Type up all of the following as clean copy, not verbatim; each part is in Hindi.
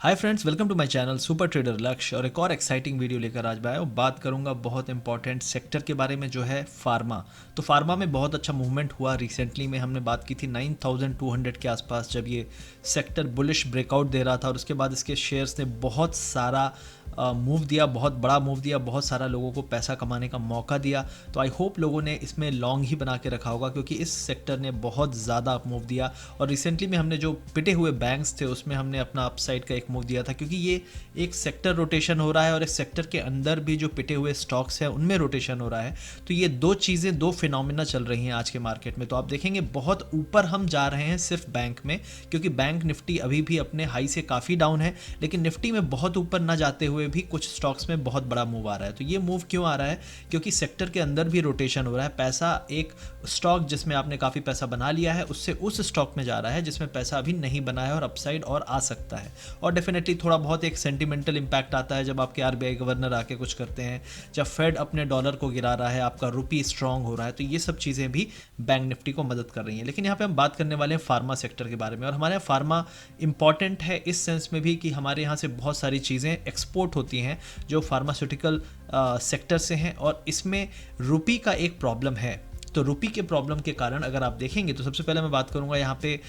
Hi friends, welcome to my channel super trader Lakshya. और एक और एक्साइटिंग वीडियो लेकर आज मैं आया हूँ। बात करूंगा बहुत इंपॉर्टेंट सेक्टर के बारे में जो है फार्मा। तो फार्मा में बहुत अच्छा मूवमेंट हुआ रिसेंटली में। हमने बात की थी 9200 के आसपास जब ये सेक्टर बुलिश ब्रेकआउट दे रहा था और उसके बाद इसके शेयर्स ने बहुत सारा मूव दिया, बहुत बड़ा मूव दिया, बहुत सारा लोगों को पैसा कमाने का मौका दिया। तो आई होप लोगों ने इसमें लॉन्ग ही बना के रखा होगा क्योंकि इस सेक्टर ने बहुत ज़्यादा अप मूव दिया। और रिसेंटली में हमने जो पिटे हुए बैंक्स थे उसमें हमने अपना अपसाइड का एक मूव दिया था क्योंकि ये एक सेक्टर रोटेशन हो रहा है और इस सेक्टर के अंदर भी जो पिटे हुए स्टॉक्स हैं उनमें रोटेशन हो रहा है। तो ये दो चीज़ें, दो फिनोमिना चल रही हैं आज के मार्केट में। तो आप देखेंगे बहुत ऊपर हम जा रहे हैं सिर्फ बैंक में, क्योंकि बैंक निफ्टी अभी भी अपने हाई से काफ़ी डाउन है, लेकिन निफ्टी में बहुत ऊपर ना जाते हुए भी कुछ स्टॉक्स में बहुत बड़ा मूव आ रहा है। तो ये मूव क्यों आ रहा है? क्योंकि सेक्टर के अंदर भी रोटेशन हो रहा है। पैसा एक स्टॉक जिसमें आपने काफ़ी पैसा बना लिया है उससे उस स्टॉक में जा रहा है जिसमें पैसा अभी नहीं बना है और अपसाइड और आ सकता है। और डेफिनेटली थोड़ा बहुत एक सेंटिमेंटल इंपैक्ट आता है जब आपके आरबीआई गवर्नर आके कुछ करते हैं, जब फेड अपने डॉलर को गिरा रहा है, आपका रुपी स्ट्रांग हो रहा है। तो ये सब चीज़ें भी बैंक निफ्टी को मदद कर रही हैं। लेकिन यहाँ पे हम बात करने वाले हैं फार्मा सेक्टर के बारे में। और हमारे यहाँ फार्मा इंपॉर्टेंट है इस सेंस में भी कि हमारे यहाँ से बहुत सारी चीज़ें एक्सपोर्ट होती हैं जो फार्मास्यूटिकल सेक्टर से हैं, और इसमें रुपी का एक प्रॉब्लम है। तो रुपी के प्रॉब्लम के कारण अगर आप देखेंगे तो सबसे पहले मैं बात करूंगा यहाँ पे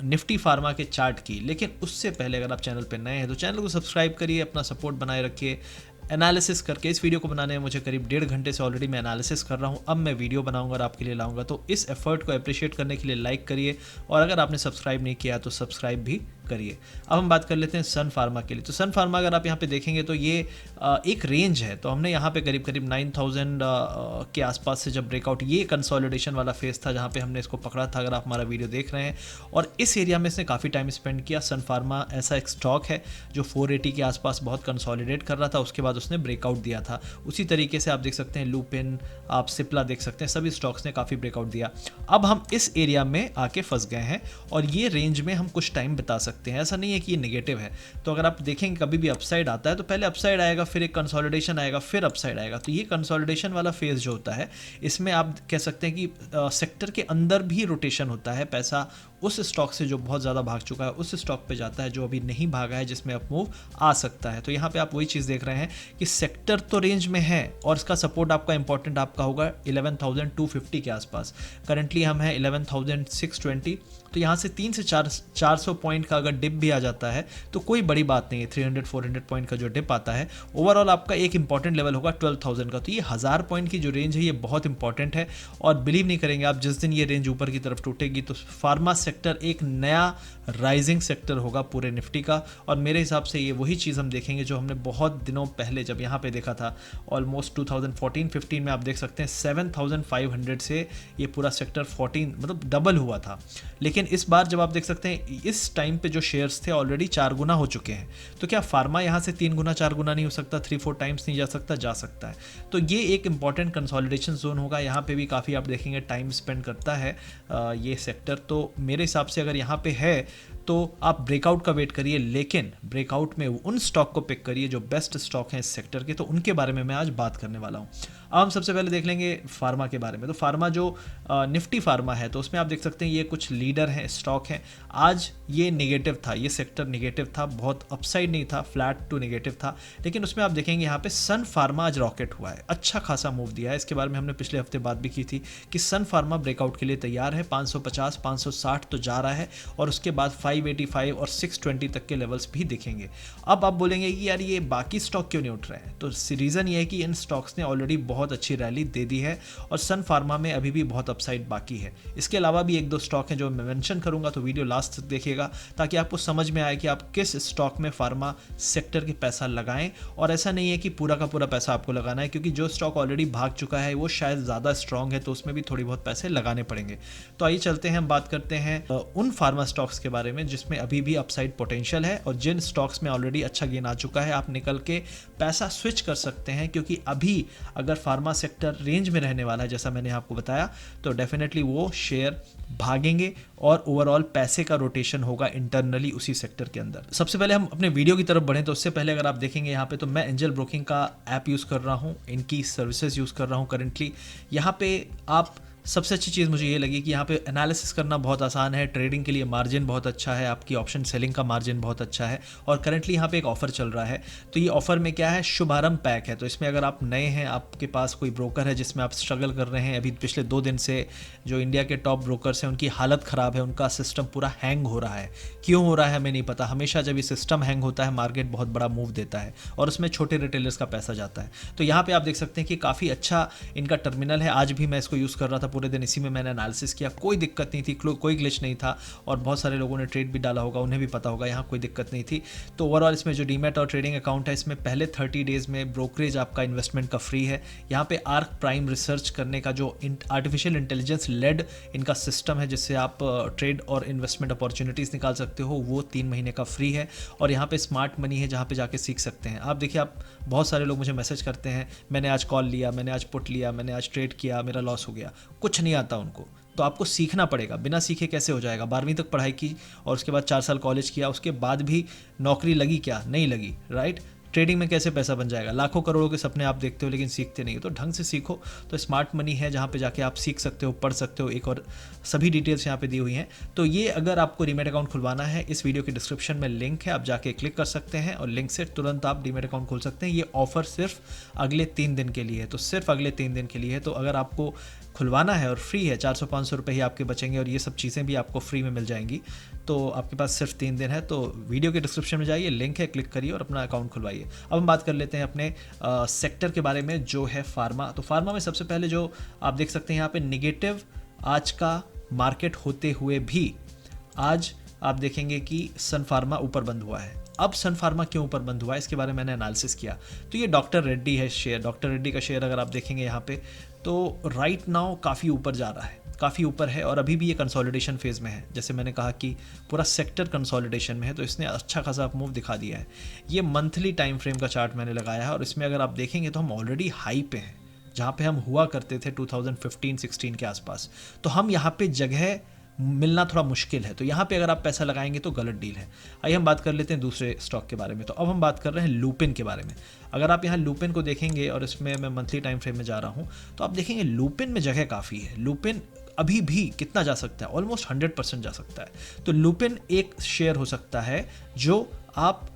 निफ्टी फार्मा के चार्ट की। लेकिन उससे पहले अगर आप चैनल पे नए हैं तो चैनल को सब्सक्राइब करिए, अपना सपोर्ट बनाए रखिए। एनालिसिस करके इस वीडियो को बनाने में मुझे करीब 1.5 घंटे से ऑलरेडी मैं एनालिसिस कर रहा हूँ। अब मैं वीडियो बनाऊंगा और आपके लिए लाऊंगा। तो इस एफर्ट को अप्रिशिएट करने के लिए लाइक करिए, और अगर आपने सब्सक्राइब नहीं किया तो सब्सक्राइब भी करिए। अब हम बात कर लेते हैं सन फार्मा के लिए। तो सन फार्मा अगर आप यहाँ पे देखेंगे तो ये एक रेंज है। तो हमने यहाँ पे करीब करीब 9000 के आसपास से जब ब्रेकआउट, ये कंसोलिडेशन वाला फेज था जहाँ पे हमने इसको पकड़ा था, अगर आप हमारा वीडियो देख रहे हैं। और इस एरिया में इसने काफ़ी टाइम स्पेंड किया। सन फार्मा ऐसा एक स्टॉक है जो 480 के आसपास बहुत कंसोलिडेट कर रहा था, उसके बाद उसने ब्रेकआउट दिया था। उसी तरीके से आप देख सकते हैं लुपिन, आप सिप्ला देख सकते हैं, सभी स्टॉक्स ने काफ़ी ब्रेकआउट दिया। अब हम इस एरिया में आके फंस गए हैं और ये रेंज में हम कुछ टाइम बिता सकते हैं। ऐसा नहीं है कि ये नेगेटिव है। तो अगर आप देखेंगे कभी भी अपसाइड आता है तो पहले अपसाइड आएगा, फिर एक कंसोलिडेशन आएगा, फिर अपसाइड आएगा। तो ये कंसोलिडेशन वाला फेज जो होता है इसमें आप कह सकते हैं कि सेक्टर के अंदर भी रोटेशन होता है। पैसा उस स्टॉक से जो बहुत ज़्यादा भाग चुका है उस स्टॉक पे जाता है जो अभी नहीं भागा है, जिसमें अप मूव आ सकता है। तो यहाँ पे आप वही चीज़ देख रहे हैं कि सेक्टर तो रेंज में है और इसका सपोर्ट आपका इंपॉर्टेंट आपका होगा 11,250 के आसपास। करंटली हम हैं 11,620। तो यहाँ से 3 से 400 पॉइंट का अगर डिप भी आ जाता है तो कोई बड़ी बात नहीं है। 300-400 पॉइंट का जो डिप आता है, ओवरऑल आपका एक इंपॉर्टेंट लेवल होगा 12,000 का। तो ये 1000 पॉइंट की जो रेंज है ये बहुत इंपॉर्टेंट है। और बिलीव नहीं करेंगे आप, जिस दिन ये रेंज ऊपर की तरफ टूटेगी तो फार्मा सेक्टर एक नया राइजिंग सेक्टर होगा पूरे निफ्टी का। और मेरे हिसाब से ये वही चीज़ हम देखेंगे जो हमने बहुत दिनों पहले जब यहाँ पे देखा था, ऑलमोस्ट 2014-15 में। आप देख सकते हैं 7500 से ये पूरा सेक्टर 14 मतलब डबल हुआ था। लेकिन इस बार जब आप देख सकते हैं इस टाइम पे जो शेयर्स थे ऑलरेडी 4 गुना हो चुके हैं। तो क्या फार्मा यहाँ से 3 गुना 4 गुना नहीं हो सकता? 3-4 टाइम्स नहीं जा सकता? जा सकता है। तो ये एक इंपॉर्टेंट कंसोलिडेशन जोन होगा। यहाँ पे भी काफ़ी आप देखेंगे टाइम स्पेंड करता है ये सेक्टर। तो मेरे हिसाब से अगर यहाँ पे है तो आप ब्रेकआउट का वेट करिए, लेकिन ब्रेकआउट में उन स्टॉक को पिक करिए जो बेस्ट स्टॉक हैं इस सेक्टर के। तो उनके बारे में मैं आज बात करने वाला हूँ। अब हम सबसे पहले देख लेंगे फार्मा के बारे में। तो फार्मा जो निफ्टी फार्मा है तो उसमें आप देख सकते हैं ये कुछ लीडर हैं, स्टॉक हैं। आज ये नेगेटिव था, ये सेक्टर नेगेटिव था, बहुत अपसाइड नहीं था, फ्लैट टू नेगेटिव था। लेकिन उसमें आप देखेंगे यहाँ पे सन फार्मा आज रॉकेट हुआ है, अच्छा खासा मूव दिया है। इसके बारे में हमने पिछले हफ्ते बात भी की थी कि सन फार्मा ब्रेकआउट के लिए तैयार है। 550 560 तो जा रहा है और उसके बाद 585 और 620 तक के लेवल्स भी दिखेंगे। अब आप बोलेंगे कि यार ये बाकी स्टॉक क्यों नहीं उठ रहे हैं? तो रीज़न ये है कि इन स्टॉक्स ने ऑलरेडी बहुत अच्छी रैली दे दी है और सन फार्मा में अभी भी बहुत अपसाइड बाकी है। इसके अलावा भी एक दो स्टॉक हैं जो मैं मेंशन करूंगा, तो वीडियो लास्ट तक देखिएगा ताकि आपको समझ में आए कि आप किस स्टॉक में फार्मा सेक्टर के पैसा लगाएं। और ऐसा नहीं है कि पूरा का पूरा पैसा आपको लगाना है, क्योंकि जो स्टॉक ऑलरेडी भाग चुका है वो शायद ज़्यादा स्ट्रांग है तो उसमें भी थोड़ी बहुत पैसे लगाने पड़ेंगे। तो आइए चलते हैं, हम बात करते हैं उन फार्मा स्टॉक्स के बारे में जिसमें अभी भी अपसाइड पोटेंशियल है और जिन स्टॉक्स में ऑलरेडी अच्छा गेन आ चुका है। आप निकल के पैसा स्विच कर सकते हैं, क्योंकि अभी अगर फार्मा सेक्टर रेंज में रहने वाला है जैसा मैंने आपको बताया तो डेफिनेटली वो शेयर भागेंगे और ओवरऑल पैसे का रोटेशन होगा इंटरनली उसी सेक्टर के अंदर। सबसे पहले हम अपने वीडियो की तरफ बढ़ें तो उससे पहले अगर आप देखेंगे यहाँ पे तो मैं एंजल ब्रोकिंग का ऐप यूज़ कर रहा हूँ, इनकी सर्विसेज यूज़ कर रहा हूँ करंटली। यहाँ पे आप सबसे अच्छी चीज़ मुझे ये लगी कि यहाँ पे एनालिसिस करना बहुत आसान है, ट्रेडिंग के लिए मार्जिन बहुत अच्छा है, आपकी ऑप्शन सेलिंग का मार्जिन बहुत अच्छा है, और करंटली यहाँ पे एक ऑफर चल रहा है। तो ये ऑफर में क्या है, शुभारंभ पैक है। तो इसमें अगर आप नए हैं, आपके पास कोई ब्रोकर है जिसमें आप स्ट्रगल कर रहे हैं, अभी पिछले 2 दिन से जो इंडिया के टॉप ब्रोकर्स हैं उनकी हालत ख़राब है, उनका सिस्टम पूरा हैंग हो रहा है। क्यों हो रहा है हमें नहीं पता, हमेशा जब ये सिस्टम हैंग होता है मार्केट बहुत बड़ा मूव देता है और उसमें छोटे रिटेलर्स का पैसा जाता है। तो यहाँ पे आप देख सकते हैं कि काफ़ी अच्छा इनका टर्मिनल है। आज भी मैं इसको यूज़ कर रहा था पूरे दिन, इसी में मैंने एनालिसिस किया, कोई दिक्कत नहीं थी, कोई ग्लिच नहीं था, और बहुत सारे लोगों ने ट्रेड भी डाला होगा, उन्हें भी पता होगा, यहाँ कोई दिक्कत नहीं थी। तो ओवरऑल इसमें जो डीमैट और ट्रेडिंग अकाउंट है, इसमें पहले 30 डेज़ में ब्रोकरेज आपका इन्वेस्टमेंट का फ्री है। यहाँ पे आर्क प्राइम रिसर्च करने का जो आर्टिफिशियल इंटेलिजेंस लेड इनका सिस्टम है जिससे आप ट्रेड और इन्वेस्टमेंट अपॉर्चुनिटीज़ निकाल सकते हो, वो 3 महीने का फ्री है। और यहाँ पे स्मार्ट मनी है जहाँ पे जाके सीख सकते हैं आप। देखिए, आप बहुत सारे लोग मुझे मैसेज करते हैं, मैंने आज कॉल लिया, मैंने आज पुट लिया, मैंने आज ट्रेड किया, मेरा लॉस हो गया। कुछ नहीं आता उनको, तो आपको सीखना पड़ेगा। बिना सीखे कैसे हो जाएगा। 12वीं तक पढ़ाई की और उसके बाद 4 साल कॉलेज किया, उसके बाद भी नौकरी लगी क्या, नहीं लगी, राइट। ट्रेडिंग में कैसे पैसा बन जाएगा। लाखों करोड़ों के सपने आप देखते हो लेकिन सीखते नहीं हो, तो ढंग से सीखो। तो स्मार्ट मनी है जहाँ पे जाके आप सीख सकते हो, पढ़ सकते हो। एक और सभी डिटेल्स यहाँ पे दी हुई हैं। तो ये अगर आपको डीमैट अकाउंट खुलवाना है, इस वीडियो के डिस्क्रिप्शन में लिंक है, आप जाके क्लिक कर सकते हैं और लिंक से तुरंत आप डीमैट अकाउंट खोल सकते हैं। ये ऑफर सिर्फ अगले 3 दिन के लिए है, तो सिर्फ अगले 3 दिन के लिए है। तो अगर आपको खुलवाना है और फ्री है, 400-500 रुपये ही आपके बचेंगे और ये सब चीज़ें भी आपको फ्री में मिल जाएंगी। तो आपके पास सिर्फ 3 दिन है। तो वीडियो के डिस्क्रिप्शन में जाइए, लिंक है, क्लिक करिए और अपना अकाउंट खुलवाइए। अब हम बात कर लेते हैं अपने सेक्टर के बारे में जो है फार्मा। तो फार्मा में सबसे पहले जो आप देख सकते हैं यहाँ पे निगेटिव आज का मार्केट होते हुए भी आज आप देखेंगे कि सन फार्मा ऊपर बंद हुआ है। अब सन फार्मा क्यों ऊपर बंद हुआ है इसके बारे में मैंने एनालिसिस किया। तो ये डॉक्टर रेड्डी है शेयर, डॉक्टर रेड्डी का शेयर अगर आप देखेंगे यहाँ पे तो राइट नाउ काफ़ी ऊपर जा रहा है, काफ़ी ऊपर है, और अभी भी ये कंसोलिडेशन फेज़ में है। जैसे मैंने कहा कि पूरा सेक्टर कंसोलिडेशन में है, तो इसने अच्छा खासा मूव दिखा दिया है। ये मंथली टाइम फ्रेम का चार्ट मैंने लगाया है और इसमें अगर आप देखेंगे तो हम ऑलरेडी हाई पे हैं, जहाँ पे हम हुआ करते थे 2015-16 के आसपास। तो हम यहाँ पे जगह मिलना थोड़ा मुश्किल है, तो यहाँ पे अगर आप पैसा लगाएंगे तो गलत डील है। आइए हम बात कर लेते हैं दूसरे स्टॉक के बारे में। तो अब हम बात कर रहे हैं लुपिन के बारे में। अगर आप यहाँ लुपिन को देखेंगे और इसमें मैं मंथली टाइम फ्रेम में जा रहा हूँ, तो आप देखेंगे लुपिन में जगह काफ़ी है। लुपिन अभी भी कितना जा सकता है, ऑलमोस्ट 100% जा सकता है। तो लुपिन एक शेयर हो सकता है जो आप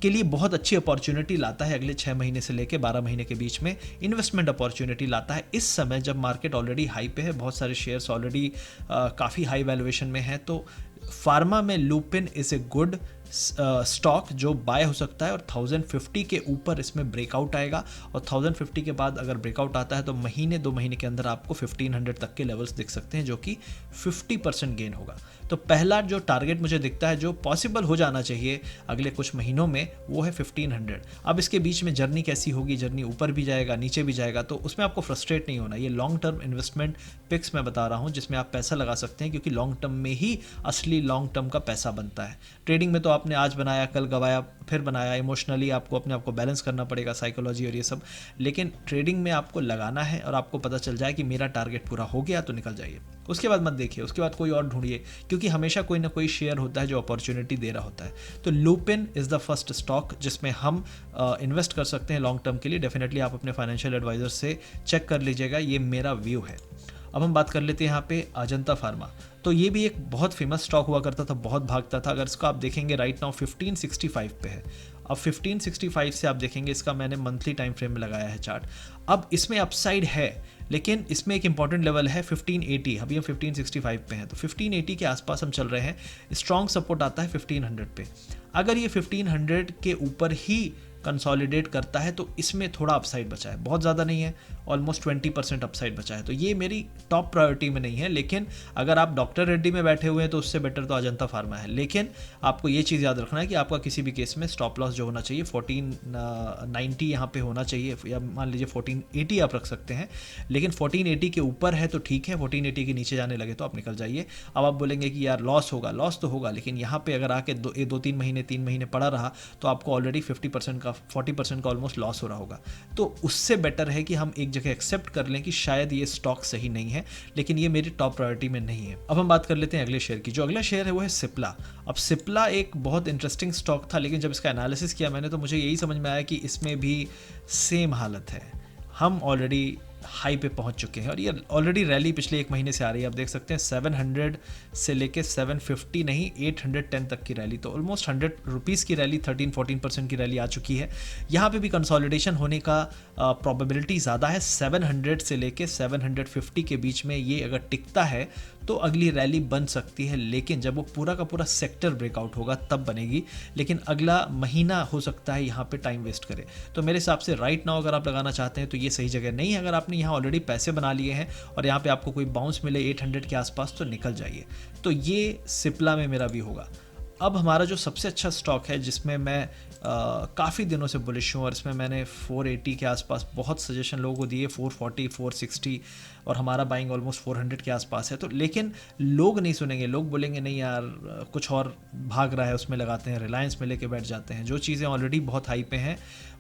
के लिए बहुत अच्छी अपॉर्चुनिटी लाता है। अगले 6 महीने से लेकर 12 महीने के बीच में इन्वेस्टमेंट अपॉर्चुनिटी लाता है। इस समय जब मार्केट ऑलरेडी हाई पे है, बहुत सारे शेयर्स ऑलरेडी काफ़ी हाई वैल्यूएशन में है, तो फार्मा में Lupin is a good stock जो बाय हो सकता है। और 1050 के ऊपर इसमें ब्रेकआउट आएगा, और 1050 के बाद अगर ब्रेकआउट आता है तो महीने 2 महीने के अंदर आपको 1500 तक के लेवल्स दिख सकते हैं, जो कि 50% गेन होगा। तो पहला जो टारगेट मुझे दिखता है जो पॉसिबल हो जाना चाहिए अगले कुछ महीनों में, वो है 1500। अब इसके बीच में जर्नी कैसी होगी, जर्नी ऊपर भी जाएगा नीचे भी जाएगा, तो उसमें आपको फ्रस्ट्रेट नहीं होना। ये लॉन्ग टर्म इन्वेस्टमेंट पिक्स मैं बता रहा हूँ जिसमें आप पैसा लगा सकते हैं, क्योंकि लॉन्ग टर्म में ही असली लॉन्ग टर्म का पैसा बनता है। ट्रेडिंग में तो आपने आज बनाया, कल गवाया, फिर बनाया, इमोशनली आपको अपने आप को बैलेंस करना पड़ेगा, साइकोलॉजी और ये सब। लेकिन ट्रेडिंग में आपको लगाना है और आपको पता चल जाए कि मेरा टारगेट पूरा हो गया तो निकल जाइए। उसके बाद मत देखिए, उसके बाद कोई और ढूंढिए, क्योंकि हमेशा कोई ना कोई शेयर होता है जो अपॉर्चुनिटी दे रहा होता है। तो Lupin is the first stock जिसमें हम इन्वेस्ट कर सकते हैं लॉन्ग टर्म के लिए। डेफिनेटली आप अपने फाइनेंशियल एडवाइजर से चेक कर लीजिएगा, ये मेरा व्यू है। अब हम बात कर लेते हैं यहाँ पे अजंता फार्मा। तो ये भी एक बहुत फेमस स्टॉक हुआ करता था, बहुत भागता था। अगर इसको आप देखेंगे राइट नाउ 1565 पे है। अब 1565 से आप देखेंगे, इसका मैंने मंथली टाइम फ्रेम में लगाया है चार्ट। अब इसमें अपसाइड है, लेकिन इसमें एक इंपॉर्टेंट लेवल है 1580। अभी हम 1565 पे हैं, तो 1580 के आसपास हम चल रहे हैं। स्ट्रॉन्ग सपोर्ट आता है 1500 पे। अगर ये 1500 के ऊपर ही कंसोलिडेट करता है तो इसमें थोड़ा अपसाइड बचा है, बहुत ज़्यादा नहीं है, ऑलमोस्ट 20% अपसाइड बचा है। तो ये मेरी टॉप प्रायोरिटी में नहीं है। लेकिन अगर आप डॉक्टर रेड्डी में बैठे हुए हैं तो उससे बेटर तो अजंता फार्मा है। लेकिन आपको ये चीज़ याद रखना है कि आपका किसी भी केस में स्टॉप लॉस जो होना चाहिए 1490 यहाँ पे होना चाहिए, या मान लीजिए 1480 आप रख सकते हैं। लेकिन 1480 के ऊपर है तो ठीक है, 1480 के नीचे जाने लगे तो आप निकल जाइए। अब आप बोलेंगे कि यार लॉस होगा, लॉस तो होगा, लेकिन यहाँ पे अगर आके 2-3 महीने 3 महीने पड़ा रहा तो आपको ऑलरेडी 50% का 40% का ऑलमोस्ट लॉस हो रहा होगा। तो उससे बेटर है कि हम एक जगह एक्सेप्ट कर लें कि शायद ये स्टॉक सही नहीं है, लेकिन ये मेरी टॉप प्रायोरिटी में नहीं है। अब हम बात कर लेते हैं अगले शेयर की। जो अगला शेयर है वो है सिप्ला। अब सिप्ला एक बहुत इंटरेस्टिंग स्टॉक था, लेकिन जब इसका एनालिसिस किया मैंने तो मुझे यही समझ में आया कि इसमें भी सेम हालत है। हम ऑलरेडी हाई पे पहुंच चुके हैं और ये ऑलरेडी रैली पिछले एक महीने से आ रही है। आप देख सकते हैं 700 से लेके 750 नहीं 810 तक की रैली, तो ऑलमोस्ट 100 रुपीज़ की रैली, 13-14% की रैली आ चुकी है। यहाँ पे भी कंसोलिडेशन होने का प्रोबेबिलिटी ज़्यादा है। 700 से लेके 750 के बीच में ये अगर टिकता है तो अगली रैली बन सकती है, लेकिन जब वो पूरा का पूरा सेक्टर ब्रेकआउट होगा तब बनेगी। लेकिन अगला महीना हो सकता है यहाँ पे टाइम वेस्ट करे। तो मेरे हिसाब से राइट नाउ अगर आप लगाना चाहते हैं तो ये सही जगह नहीं है। अगर आपने यहाँ ऑलरेडी पैसे बना लिए हैं और यहाँ पे आपको कोई बाउंस मिले 800 के आसपास तो निकल जाइए। तो ये सिप्ला में मेरा भी होगा। अब हमारा जो सबसे अच्छा स्टॉक है जिसमें मैं काफ़ी दिनों से बुलिश हूँ और इसमें मैंने 480 के आसपास बहुत सजेशन लोगों को दिए, 440, 460, और हमारा बाइंग ऑलमोस्ट 400 के आसपास है। तो लेकिन लोग नहीं सुनेंगे, लोग बोलेंगे नहीं यार कुछ और भाग रहा है उसमें लगाते हैं, रिलायंस में लेके बैठ जाते हैं। जो चीज़ें ऑलरेडी बहुत हाई पे हैं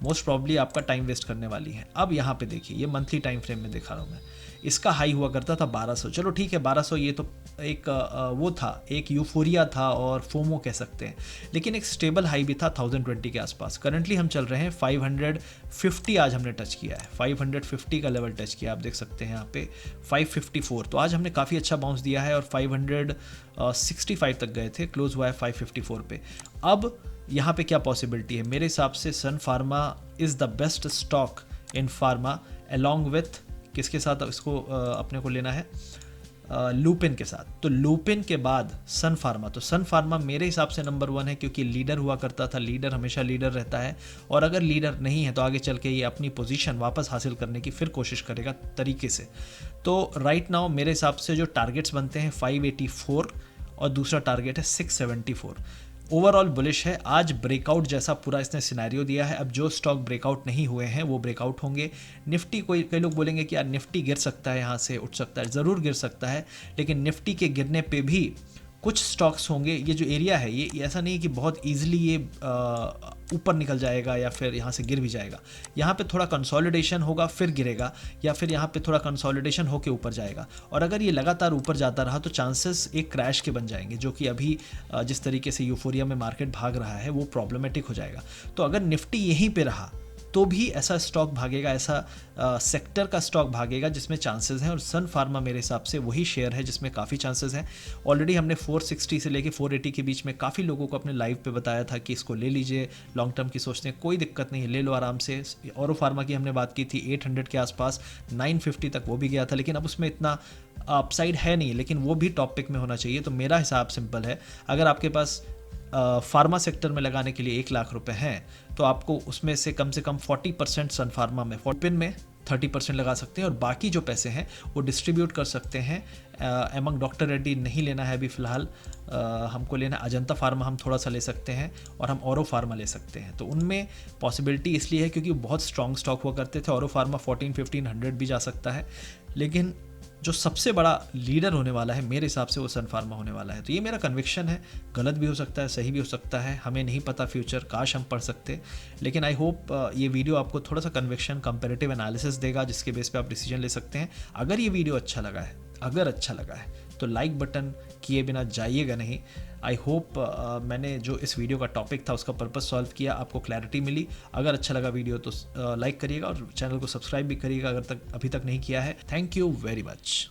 मोस्ट प्रॉब्ली आपका टाइम वेस्ट करने वाली हैं। अब यहाँ पे देखिए, ये मंथली टाइम फ्रेम में दिखा रहा हूँ मैं, इसका हाई हुआ करता था 1200। चलो ठीक है 1200, ये तो एक वो था, एक यूफोरिया था और फोमो कह सकते हैं, लेकिन एक स्टेबल हाई भी था 1020 के आसपास। करंटली हम चल रहे हैं 550, आज हमने टच किया है 550 का लेवल टच किया। आप देख सकते हैं यहाँ पे 554, तो आज हमने काफ़ी अच्छा बाउंस दिया है और 565 तक गए थे, क्लोज हुआ है 554 पे। अब यहाँ पे क्या पॉसिबिलिटी है? मेरे हिसाब से Sun Pharma is the best stock in pharma, along with किसके साथ इसको अपने को लेना है, लुपिन के साथ। तो लुपिन के बाद सन फार्मा, तो सन फार्मा मेरे हिसाब से नंबर 1 है, क्योंकि लीडर हुआ करता था, लीडर हमेशा लीडर रहता है, और अगर लीडर नहीं है तो आगे चल के ये अपनी पोजीशन वापस हासिल करने की फिर कोशिश करेगा तरीके से। तो राइट नाउ मेरे हिसाब से जो टारगेट्स बनते हैं 584 और दूसरा टारगेट है 674। ओवरऑल बुलिश है। आज ब्रेकआउट जैसा पूरा इसने सिनेरियो दिया है। अब जो स्टॉक ब्रेकआउट नहीं हुए हैं वो ब्रेकआउट होंगे। निफ्टी, कई लोग बोलेंगे कि यार निफ्टी गिर सकता है, यहाँ से उठ सकता है, ज़रूर गिर सकता है, लेकिन निफ्टी के गिरने पे भी कुछ स्टॉक्स होंगे। ये जो एरिया है ये ऐसा नहीं है कि बहुत ईजिली ये ऊपर निकल जाएगा या फिर यहाँ से गिर भी जाएगा। यहाँ पे थोड़ा कंसोलिडेशन होगा फिर गिरेगा, या फिर यहाँ पे थोड़ा कंसोलिडेशन होके ऊपर जाएगा। और अगर ये लगातार ऊपर जाता रहा तो चांसेस एक क्रैश के बन जाएंगे, जो कि अभी जिस तरीके से यूफोरिया में मार्केट भाग रहा है वो प्रॉब्लमेटिक हो जाएगा। तो अगर निफ्टी यहीं पर रहा तो भी ऐसा स्टॉक भागेगा, ऐसा सेक्टर का स्टॉक भागेगा जिसमें चांसेस हैं, और सन फार्मा मेरे हिसाब से वही शेयर है जिसमें काफ़ी चांसेस हैं। ऑलरेडी हमने 460 से लेके 480 के बीच में काफ़ी लोगों को अपने लाइव पे बताया था कि इसको ले लीजिए, लॉन्ग टर्म की सोचते हैं कोई दिक्कत नहीं है, ले लो आराम से। औरो फार्मा की हमने बात की थी 800 के आसपास, 950 तक वो भी गया था, लेकिन अब उसमें इतना अपसाइड है नहीं, लेकिन वो भी टॉप पिक में होना चाहिए। तो मेरा हिसाब सिंपल है, अगर आपके पास फार्मा सेक्टर में लगाने के लिए 1 लाख रुपए हैं तो आपको उसमें से कम 40% सन फार्मा में, फोर्पिन में 30% लगा सकते हैं, और बाकी जो पैसे हैं वो डिस्ट्रीब्यूट कर सकते हैं। एमंग डॉक्टर रेड्डी नहीं लेना है अभी फ़िलहाल, हमको लेना अजंता फार्मा, हम थोड़ा सा ले सकते हैं, और हम औरो फार्मा ले सकते हैं। तो उनमें पॉसिबिलिटी इसलिए है क्योंकि बहुत स्ट्रॉन्ग स्टॉक हुआ करते थे। औरो फार्मा 14-1500 भी जा सकता है, लेकिन जो सबसे बड़ा लीडर होने वाला है मेरे हिसाब से वो सन फार्मा होने वाला है। तो ये मेरा कन्विक्शन है, गलत भी हो सकता है, सही भी हो सकता है, हमें नहीं पता फ्यूचर, काश हम पढ़ सकते, लेकिन आई होप ये वीडियो आपको थोड़ा सा कन्विक्शन, कंपैरेटिव एनालिसिस देगा जिसके बेस पे आप डिसीजन ले सकते हैं। अगर ये वीडियो अच्छा लगा है, अगर अच्छा लगा है तो लाइक बटन किए बिना जाइएगा नहीं। आई होप मैंने जो इस वीडियो का टॉपिक था उसका पर्पस सॉल्व किया, आपको क्लैरिटी मिली। अगर अच्छा लगा वीडियो तो लाइक करिएगा और चैनल को सब्सक्राइब भी करिएगा अगर अभी तक नहीं किया है। Thank you very much.